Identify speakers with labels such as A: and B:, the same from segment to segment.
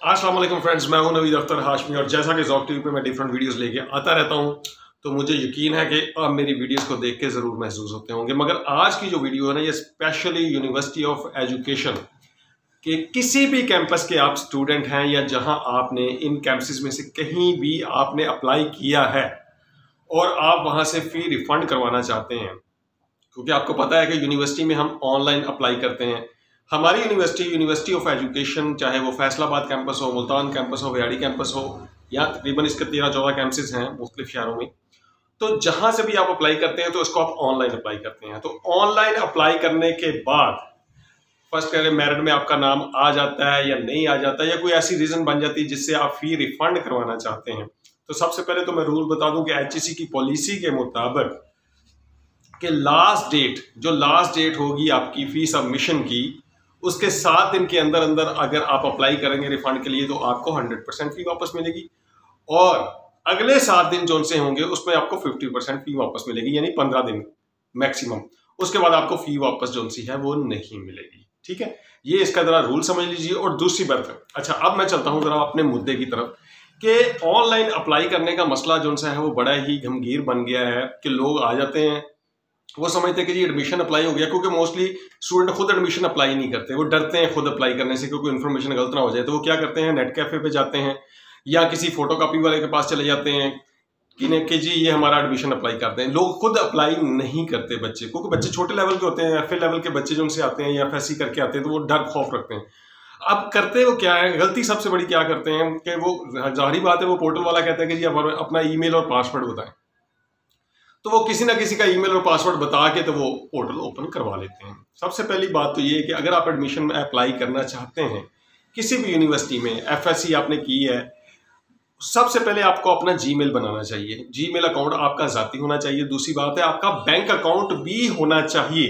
A: अस्सलाम वालेकुम फ्रेंड्स, मैं हूं नवीद अख्तर हाशमी और जैसा कि ज़ौक़ टीवी पे मैं डिफरेंट वीडियोस लेके आता रहता हूं, तो मुझे यकीन है कि आप मेरी वीडियोस को देख के ज़रूर महसूस होते होंगे। मगर आज की जो वीडियो है ना, ये स्पेशली यूनिवर्सिटी ऑफ एजुकेशन के किसी भी कैंपस के आप स्टूडेंट हैं या जहां आपने इन कैंपसेस में से कहीं भी आपने अप्लाई किया है और आप वहां से फ़ी रिफ़ंड करवाना चाहते हैं, क्योंकि आपको पता है कि यूनिवर्सिटी में हम ऑनलाइन अप्लाई करते हैं। हमारी यूनिवर्सिटी ऑफ एजुकेशन, चाहे वो फैसलाबाद कैंपस हो, मुल्तान कैंपस हो, व्याड़ी कैंपस हो, या तकरीबन इसके 13-14 कैंपसेस हैं मुख्तलिफ शहरों में। तो जहां से भी आप अप्लाई करते हैं तो इसको आप ऑनलाइन अप्लाई करते हैं। तो ऑनलाइन अप्लाई करने के बाद फर्स्ट मेरिट में आपका नाम आ जाता है या नहीं आ जाता है, या कोई ऐसी रीजन बन जाती है जिससे आप फी रिफंड करवाना चाहते हैं, तो सबसे पहले तो मैं रूल बता दूं कि एचईसी की पॉलिसी के मुताबिक कि लास्ट डेट होगी आपकी फी सबमिशन की, उसके 7 दिन के अंदर अंदर अगर आप अप्लाई करेंगे रिफंड के लिए तो आपको 100% फी वापस मिलेगी, और अगले 7 दिन जो से होंगे उसमें आपको 50% फी वापस मिलेगी, यानी 15 दिन मैक्सिमम। उसके बाद आपको फी वापस जो सी है वो नहीं मिलेगी। ठीक है, ये इसका जरा रूल समझ लीजिए। और दूसरी बात, अच्छा अब मैं चलता हूं जरा अपने मुद्दे की तरफ कि ऑनलाइन अप्लाई करने का मसला जो सा है वो बड़ा ही गंभीर बन गया है कि लोग आ जाते हैं, वो समझते हैं कि जी एडमिशन अप्लाई हो गया, क्योंकि मोस्टली स्टूडेंट खुद एडमिशन अप्लाई नहीं करते, वो डरते हैं खुद अप्लाई करने से क्योंकि इन्फॉर्मेशन गलत ना हो जाए। तो वो क्या करते हैं, नेट कैफे पे जाते हैं या किसी फोटो कॉपी वाले के पास चले जाते हैं कि जी ये हमारा एडमिशन अप्लाई करते हैं। लोग खुद अप्लाई नहीं करते बच्चे, क्योंकि बच्चे छोटे लेवल के होते हैं, एफए लेवल के बच्चे जो उनसे आते हैं या एफएससी करके आते हैं, तो वो डर खौफ रखते हैं। अब करते वो क्या है, गलती सबसे बड़ी क्या करते हैं कि वो जाहिर बात है वो पोर्टल वाला कहता है कि जी अपना ईमेल और पासवर्ड बताएं, तो वो किसी ना किसी का ईमेल और पासवर्ड बता के तो वो पोर्टल ओपन करवा लेते हैं। सबसे पहली बात तो ये है कि अगर आप एडमिशन में अप्लाई करना चाहते हैं किसी भी यूनिवर्सिटी में, एफएससी आपने की है, सबसे पहले आपको अपना जीमेल बनाना चाहिए। जीमेल अकाउंट आपका ज़ाती होना चाहिए। दूसरी बात है आपका बैंक अकाउंट भी होना चाहिए।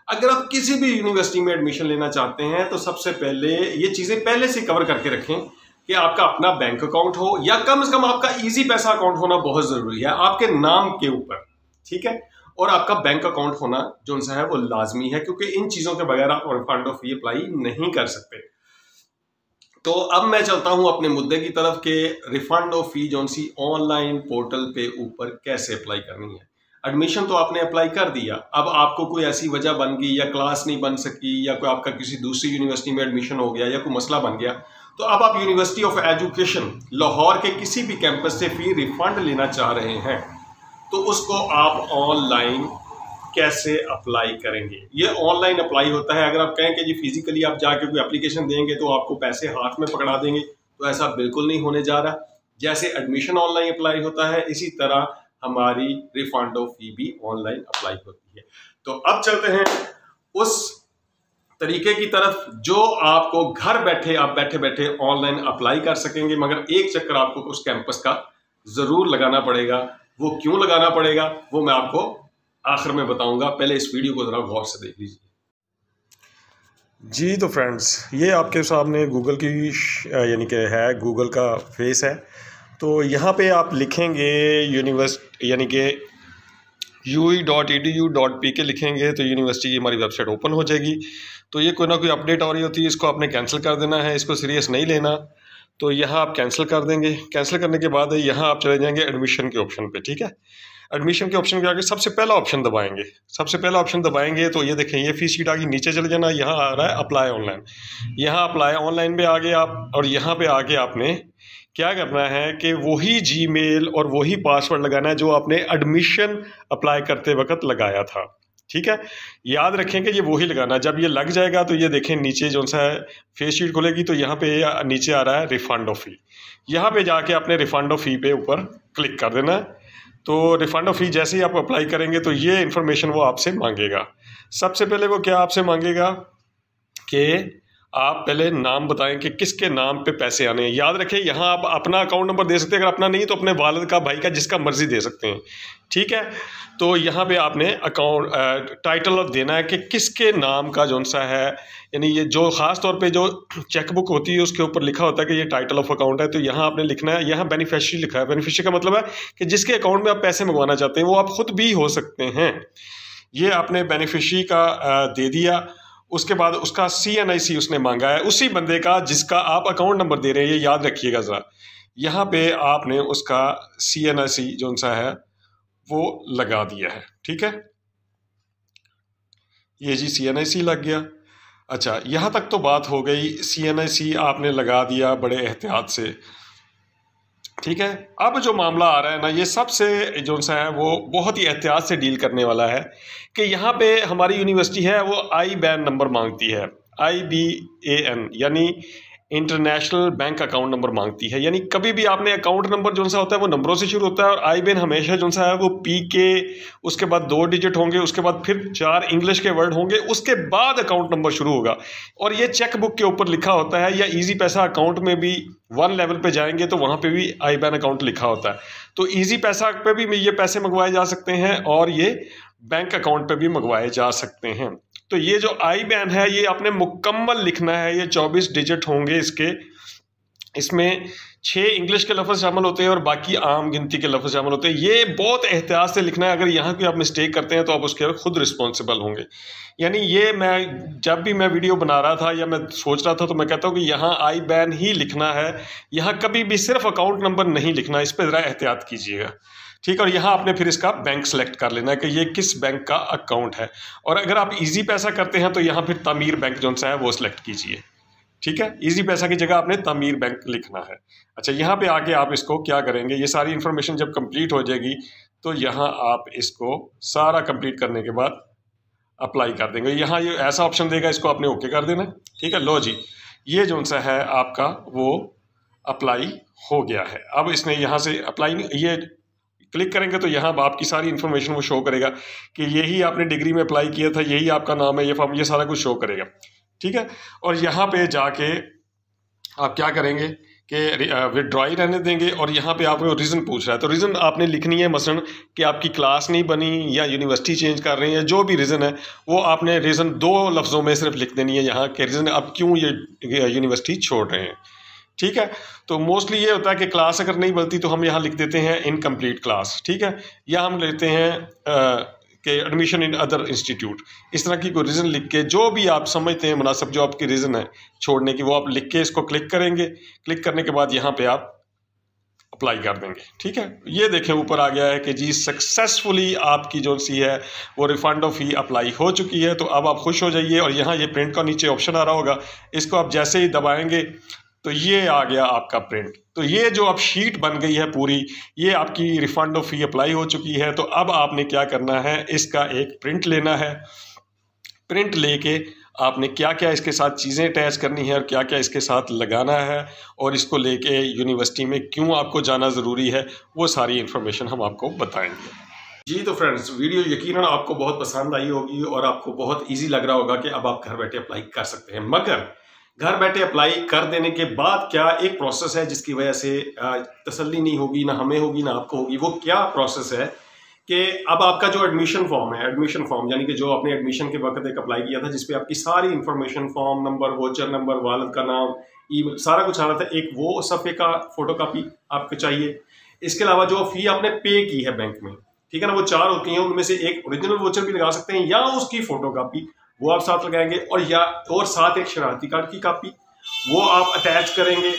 A: अगर आप किसी भी यूनिवर्सिटी में एडमिशन लेना चाहते हैं तो सबसे पहले ये चीज़ें पहले से कवर करके रखें कि आपका अपना बैंक अकाउंट हो, या कम से कम आपका इजी पैसा अकाउंट होना बहुत ज़रूरी है आपके नाम के ऊपर। ठीक है, और आपका बैंक अकाउंट होना जो सा है वो लाजमी है, क्योंकि इन चीज़ों के बगैर आप रिफंड ऑफ फी अप्लाई नहीं कर सकते। तो अब मैं चलता हूं अपने मुद्दे की तरफ के रिफंड ऑफ फी जो सी ऑनलाइन पोर्टल पे ऊपर कैसे अप्लाई करनी है। एडमिशन तो आपने अप्लाई कर दिया, अब आपको कोई ऐसी वजह बन गई या क्लास नहीं बन सकी या कोई आपका किसी दूसरी यूनिवर्सिटी में एडमिशन हो गया या कोई मसला बन गया, तो अब आप यूनिवर्सिटी ऑफ एजुकेशन लाहौर के किसी भी कैंपस से फी रिफंड लेना चाह रहे हैं, तो उसको आप ऑनलाइन कैसे अप्लाई करेंगे। ये ऑनलाइन अप्लाई होता है। अगर आप कहें कि जी फिजिकली आप जाके कोई एप्लीकेशन देंगे तो आपको पैसे हाथ में पकड़ा देंगे, तो ऐसा बिल्कुल नहीं होने जा रहा। जैसे एडमिशन ऑनलाइन अप्लाई होता है, इसी तरह हमारी रिफंड ऑफ फी भी ऑनलाइन अप्लाई होती है। तो अब चलते हैं उस तरीके की तरफ जो आपको घर बैठे आप बैठे बैठे ऑनलाइन अप्लाई कर सकेंगे, मगर एक चक्कर आपको उस कैंपस का जरूर लगाना पड़ेगा। वो क्यों लगाना पड़ेगा वो मैं आपको आखिर में बताऊंगा, पहले इस वीडियो को जरा गौर से देख लीजिए।
B: जी तो फ्रेंड्स, ये आपके सामने गूगल की यानी कि है गूगल का फेस है। तो यहाँ पे आप लिखेंगे यूनिवर्सिटी यानी कि ue.edu.pk लिखेंगे तो यूनिवर्सिटी की हमारी वेबसाइट ओपन हो जाएगी। तो ये कोई ना कोई अपडेट आ रही होती है, इसको आपने कैंसिल कर देना है, इसको सीरियस नहीं लेना। तो यहाँ आप कैंसिल कर देंगे। कैंसिल करने के बाद यहाँ आप चले जाएंगे एडमिशन के ऑप्शन पे। ठीक है, एडमिशन के ऑप्शन के आगे सबसे पहला ऑप्शन दबाएंगे। सबसे पहला ऑप्शन दबाएंगे तो ये देखें, ये फी शीट आगे नीचे चले जाना, यहाँ आ रहा है अप्लाई ऑनलाइन। यहाँ अप्लाई ऑनलाइन पे आगे आप, और यहाँ पे आके आपने क्या करना है कि वही जीमेल और वही पासवर्ड लगाना है जो आपने एडमिशन अप्लाई करते वक्त लगाया था। ठीक है, याद रखें कि ये वही लगाना। जब ये लग जाएगा तो ये देखें नीचे जो सा है फेस शीट खुलेगी, तो यहाँ पे नीचे आ रहा है रिफंड ऑफ फी। यहाँ पे जाके आपने रिफंड ऑफ फी पे ऊपर क्लिक कर देना है। तो रिफंड ऑफ फी जैसे ही आप अप्लाई करेंगे तो ये इन्फॉर्मेशन वो आपसे मांगेगा। सबसे पहले वो क्या आपसे मांगेगा कि आप पहले नाम बताएं कि किसके नाम पे पैसे आने हैं। याद रखें, यहाँ आप अपना अकाउंट नंबर दे सकते हैं, अगर अपना नहीं तो अपने वालिद का, भाई का, जिसका मर्जी दे सकते हैं। ठीक है, तो यहाँ पे आपने अकाउंट टाइटल देना है कि किसके नाम का जो सा है, यानी ये जो ख़ास तौर पे जो चेकबुक होती है उसके ऊपर लिखा होता है कि ये टाइटल ऑफ अकाउंट है, तो यहाँ आपने लिखना है। यहाँ बेनिफिशियरी लिखा है। बेनिफिशियरी का मतलब है कि जिसके अकाउंट में आप पैसे मंगवाना चाहते हैं, वो आप खुद भी हो सकते हैं। ये आपने बेनिफिशियरी का दे दिया। उसके बाद उसका CNIC उसने मांगा है, उसी बंदे का जिसका आप अकाउंट नंबर दे रहे हैं, ये याद रखिएगा ज़रा। यहाँ पे आपने उसका CNIC जो सा है वो लगा दिया है, ठीक है। ये जी CNIC लग गया। अच्छा, यहाँ तक तो बात हो गई, CNIC आपने लगा दिया बड़े एहतियात से, ठीक है। अब जो मामला आ रहा है ना, ये सबसे जो सा है वो बहुत ही एहतियात से डील करने वाला है कि यहाँ पे हमारी यूनिवर्सिटी है वो IBAN नंबर मांगती है, IBAN यानी इंटरनेशनल बैंक अकाउंट नंबर मांगती है। यानी कभी भी आपने अकाउंट नंबर जो सा होता है वो नंबरों से शुरू होता है, और IBAN हमेशा जो सा है वो PK, उसके बाद 2 डिजिट होंगे, उसके बाद फिर 4 इंग्लिश के वर्ड होंगे, उसके बाद अकाउंट नंबर शुरू होगा। और ये चेक बुक के ऊपर लिखा होता है, या ईजी पैसा अकाउंट में भी 1 लेवल पे जाएंगे तो वहाँ पे भी IBAN अकाउंट लिखा होता है। तो ईजी पैसा पे भी ये पैसे मंगवाए जा सकते हैं, और ये बैंक अकाउंट पे भी मंगवाए जा सकते हैं। तो ये जो IBAN है ये आपने मुकम्मल लिखना है, ये 24 डिजिट होंगे इसके, इसमें 6 इंग्लिश के लफ्ज़ शामिल होते हैं और बाकी आम गिनती के लफ्ज़ शामिल होते हैं। ये बहुत एहतियात से लिखना है, अगर यहाँ कोई आप मिस्टेक करते हैं तो आप उसके खुद रिस्पॉन्सिबल होंगे। यानी ये मैं जब भी मैं वीडियो बना रहा था या मैं सोच रहा था तो मैं कहता हूँ कि यहाँ IBAN ही लिखना है, यहाँ कभी भी सिर्फ अकाउंट नंबर नहीं लिखना, इस पर ज़रा एहतियात कीजिएगा, ठीक है। और यहाँ आपने फिर इसका बैंक सेलेक्ट कर लेना है कि ये किस बैंक का अकाउंट है। और अगर आप इजी पैसा करते हैं तो यहाँ फिर तामीर बैंक जो सा है वो सिलेक्ट कीजिए, ठीक है। इजी पैसा की जगह आपने तामीर बैंक लिखना है। अच्छा, यहाँ पे आके आप इसको क्या करेंगे, ये सारी इन्फॉर्मेशन जब कंप्लीट हो जाएगी तो यहाँ आप इसको सारा कंप्लीट करने के बाद अप्लाई कर देंगे। यहाँ ये ऐसा ऑप्शन देगा, इसको आपने ओके कर देना, ठीक है। लो जी, ये जो सा है आपका वो अप्लाई हो गया है। अब इसने यहाँ से अप्लाई, ये क्लिक करेंगे तो यहाँ आपकी सारी इन्फॉर्मेशन वो शो करेगा कि यही आपने डिग्री में अप्लाई किया था, यही आपका नाम है, ये फॉर्म, ये सारा कुछ शो करेगा, ठीक है। और यहाँ पे जाके आप क्या करेंगे कि विड्रॉई रहने देंगे, और यहाँ पे आपको रीज़न पूछ रहा है तो रीज़न आपने लिखनी है, मसलन कि आपकी क्लास नहीं बनी या यूनिवर्सिटी चेंज कर रहे हैं, जो भी रीज़न है वो आपने रीज़न 2 लफ्ज़ों में सिर्फ लिख देनी है यहाँ के रीज़न आप क्यों ये यूनिवर्सिटी छोड़ रहे हैं, ठीक है। तो मोस्टली ये होता है कि क्लास अगर नहीं बनती तो हम यहाँ लिख देते हैं इनकम्प्लीट क्लास, ठीक है, या हम लेते हैं कि एडमिशन इन अदर इंस्टीट्यूट, इस तरह की कोई रीज़न लिख के जो भी आप समझते हैं मुनासिब, जो आपकी रीज़न है छोड़ने की, वो आप लिख के इसको क्लिक करेंगे। क्लिक करने के बाद यहाँ पे आप अप्लाई कर देंगे, ठीक है। ये देखें ऊपर आ गया है कि जी सक्सेसफुली आपकी जो सी है वो रिफंड ऑफ फी अप्लाई हो चुकी है। तो अब आप खुश हो जाइए, और यहाँ ये प्रिंट का नीचे ऑप्शन आ रहा होगा, इसको आप जैसे ही दबाएंगे तो ये आ गया आपका प्रिंट। तो ये जो अब शीट बन गई है पूरी, ये आपकी रिफंड ऑफ फी अप्लाई हो चुकी है। तो अब आपने क्या करना है, इसका एक प्रिंट लेना है। प्रिंट लेके आपने क्या क्या इसके साथ चीज़ें अटैच करनी है और क्या क्या इसके साथ लगाना है, और इसको लेके यूनिवर्सिटी में क्यों आपको जाना ज़रूरी है, वो सारी इन्फॉर्मेशन हम आपको बताएंगे।
A: जी तो फ्रेंड्स, वीडियो यकीनन आपको बहुत पसंद आई होगी और आपको बहुत ईजी लग रहा होगा कि अब आप घर बैठे अप्लाई कर सकते हैं। मगर घर बैठे अप्लाई कर देने के बाद क्या एक प्रोसेस है जिसकी वजह से तसल्ली नहीं होगी, ना हमें होगी ना आपको होगी। वो क्या प्रोसेस है कि अब आपका जो एडमिशन फॉर्म है, एडमिशन फॉर्म यानी कि जो आपने एडमिशन के वक्त एक अप्लाई किया था जिसपे आपकी सारी information, form number, voucher number, वालिद का नाम, ईमेल, सारा कुछ आ रहा था, एक वो सफ़े का फोटो कापी आपको चाहिए। इसके अलावा जो फ़ी आपने पे की है बैंक में, ठीक है ना, वो 4 होती हैं, उनमें से एक ओरिजिनल वोचर भी लगा सकते हैं या उसकी फ़ोटो कापी वो आप साथ लगाएंगे, और साथ एक शरारती कार्ड की कापी वो आप अटैच करेंगे।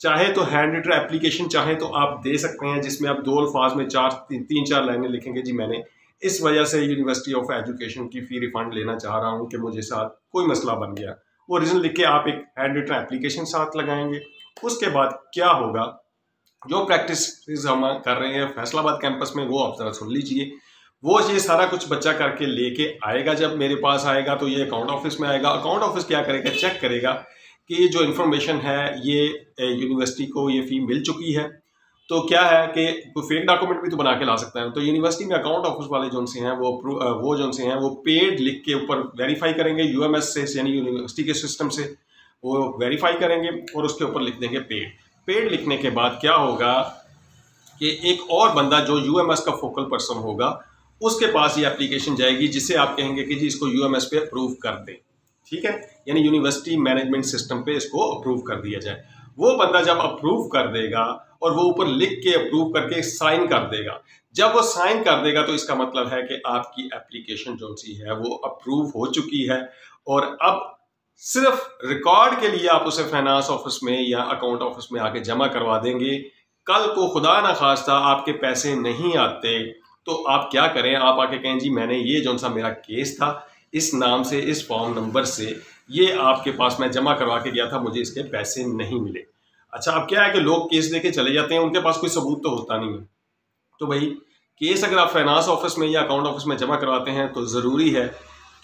A: चाहे तो हैंड रिटन एप्लीकेशन चाहे तो आप दे सकते हैं, जिसमें आप 2 अल्फाज में 3-4 लाइनें लिखेंगे, जी मैंने इस वजह से यूनिवर्सिटी ऑफ एजुकेशन की फ़ी रिफंड लेना चाह रहा हूँ कि मुझे साथ कोई मसला बन गया। वो रीज़न लिख के आप एक हैंड रिटन एप्लीकेशन साथ लगाएंगे। उसके बाद क्या होगा, जो प्रैक्टिस हम कर रहे हैं फैसलाबाद कैंपस में, वो आप ज़रा सुन लीजिए। वो ये सारा कुछ बच्चा करके लेके आएगा, जब मेरे पास आएगा तो ये अकाउंट ऑफिस में आएगा। अकाउंट ऑफिस क्या करेगा, चेक करेगा कि ये जो इन्फॉर्मेशन है ये यूनिवर्सिटी को ये फ़ी मिल चुकी है। तो क्या है कि कोई फेक डॉक्यूमेंट भी तो बना के ला सकता है। तो यूनिवर्सिटी में अकाउंट ऑफिस वाले जो से हैं वो जो से हैं वो पेड लिख के ऊपर वेरीफाई करेंगे, UMS से यानी यूनिवर्सिटी के सिस्टम से वो वेरीफाई करेंगे और उसके ऊपर लिख देंगे पेड। पेड लिखने के बाद क्या होगा कि एक और बंदा जो UMS का फोकल पर्सन होगा उसके पास ये एप्लीकेशन जाएगी, जिसे आप कहेंगे कि जी इसको UMS पे अप्रूव कर दें, ठीक है, यानी यूनिवर्सिटी मैनेजमेंट सिस्टम पे इसको अप्रूव कर दिया जाए। वो बंदा जब अप्रूव कर देगा और वो ऊपर लिख के अप्रूव करके साइन कर देगा। जब वो साइन कर देगा तो इसका मतलब है कि आपकी एप्लीकेशन जो सी है वो अप्रूव हो चुकी है, और अब सिर्फ रिकॉर्ड के लिए आप उसे फाइनेंस ऑफिस में या अकाउंट ऑफिस में आके जमा करवा देंगे। कल को खुदा ना खास्ता आपके पैसे नहीं आते तो आप क्या करें, आप आके कहें जी मैंने ये जो सा मेरा केस था इस नाम से इस फॉर्म नंबर से ये आपके पास मैं जमा करवा के गया था, मुझे इसके पैसे नहीं मिले। अच्छा, अब क्या है कि लोग केस लेके चले जाते हैं, उनके पास कोई सबूत तो होता नहीं है। तो भाई केस अगर आप फाइनेंस ऑफिस में या अकाउंट ऑफिस में जमा करवाते हैं तो ज़रूरी है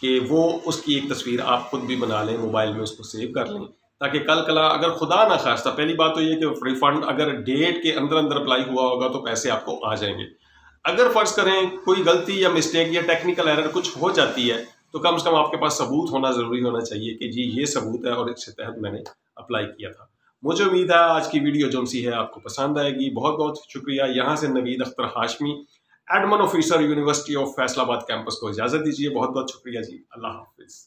A: कि वो उसकी एक तस्वीर आप खुद भी बना लें, मोबाइल में उसको सेव कर लें, ताकि कल कला अगर खुदा ना खास्ता, पहली बात तो ये कि रिफंड अगर डेट के अंदर अंदर अप्लाई हुआ होगा तो पैसे आपको आ जाएंगे। अगर फर्ज करें कोई गलती या मिस्टेक या टेक्निकल एरर कुछ हो जाती है तो कम से कम आपके पास सबूत होना ज़रूरी होना चाहिए कि जी ये सबूत है और इसके तहत मैंने अप्लाई किया था। मुझे उम्मीद है आज की वीडियो जो सी है आपको पसंद आएगी। बहुत बहुत शुक्रिया। यहाँ से Naveed Akhtar Hashmi, admin officer university of Faisalabad campus को इजाज़त दीजिए। बहुत बहुत शुक्रिया जी। अल्लाह हाफिज़।